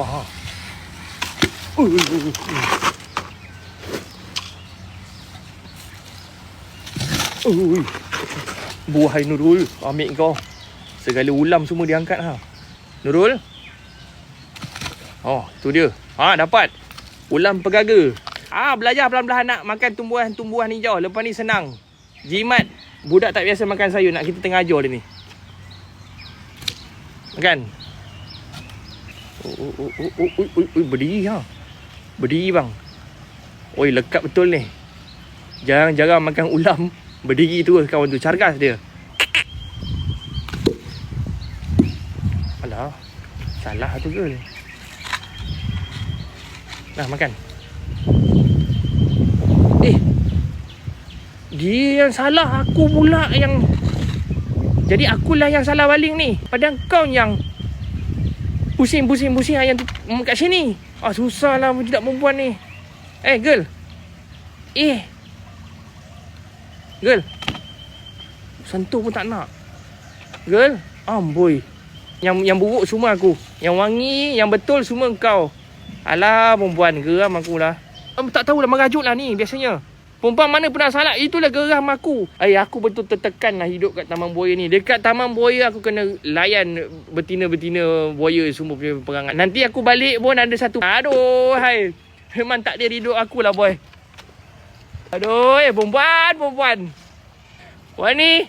Wah. Buah hai Nurul, ambil kau. Segala ulam semua dia angkat ha. Nurul. Oh, tu dia. Ha, dapat. Ulam pegaga. Belajar pelan-pelan nak makan tumbuhan hijau. Lepas ni senang. Jimat. Budak tak biasa makan sayur. Nak kita tengah ajar dia ni. Makan. Berdiri ha. Berdiri bang. Oi, lekat betul ni. Jarang-jarang makan ulam. Berdiri tu kawan tu. Cargas dia. Alah. Salah tu girl. Nah, makan. Dia yang salah, aku pula yang... Jadi akulah yang salah baling ni. Padahal kau yang pusing-pusing ayam tu kat sini. Susahlah budak perempuan ni. Girl. Girl. Sentuh pun tak nak. Girl. Amboi. Yang buruk semua aku. Yang wangi, yang betul semua kau. Alah, perempuan geram aku lah. Tak tahulah merajuk lah ni biasanya. Perempuan mana pernah salah. Itulah geram aku. Aku betul tertekan lah hidup kat Taman Buaya ni. Dekat Taman Buaya aku kena layan betina-betina buaya semua punya perangan. Nanti aku balik pun ada satu. Aduh, hai. Memang tak ada hidup aku lah boy. Aduh, perempuan. Wah ni.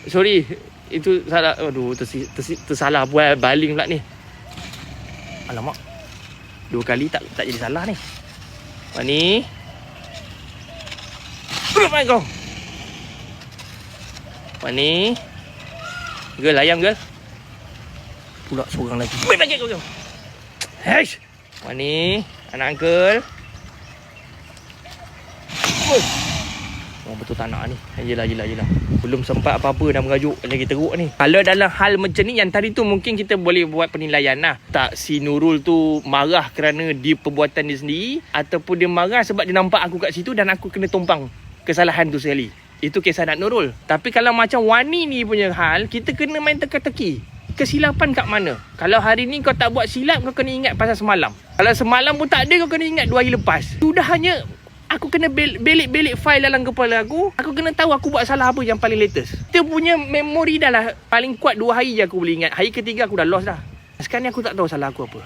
Sorry. Itu salah. Aduh, tersalah buat baling pula ni. Alamak. 2 kali tak jadi salah ni. Wah ni. Main kau. Wah ni. Girl, ayam girl. Pula seorang lagi. Main lagi kau. Heish. Wah ni. Anak uncle. Betul tak nak ni. Yelah. Belum sempat apa-apa dah merajuk. Lagi teruk ni. Kalau dalam hal macam ni, yang tadi tu mungkin kita boleh buat penilaian lah. Tak si Nurul tu marah kerana dia perbuatan dia sendiri, ataupun dia marah sebab dia nampak aku kat situ dan aku kena tumpang kesalahan tu sekali. Itu kisah anak Nurul. Tapi kalau macam Wani ni punya hal, kita kena main teka-teki. Kesilapan kat mana? Kalau hari ni kau tak buat silap, kau kena ingat pasal semalam. Kalau semalam pun tak ada, kau kena ingat 2 hari lepas. Sudah hanya aku kena belik-belik file dalam kepala aku. Aku kena tahu aku buat salah apa yang paling latest. Kita punya memori dah lah paling kuat 2 hari je aku boleh ingat. Hari ketiga aku dah lost dah. Sekarang ni aku tak tahu salah aku apa.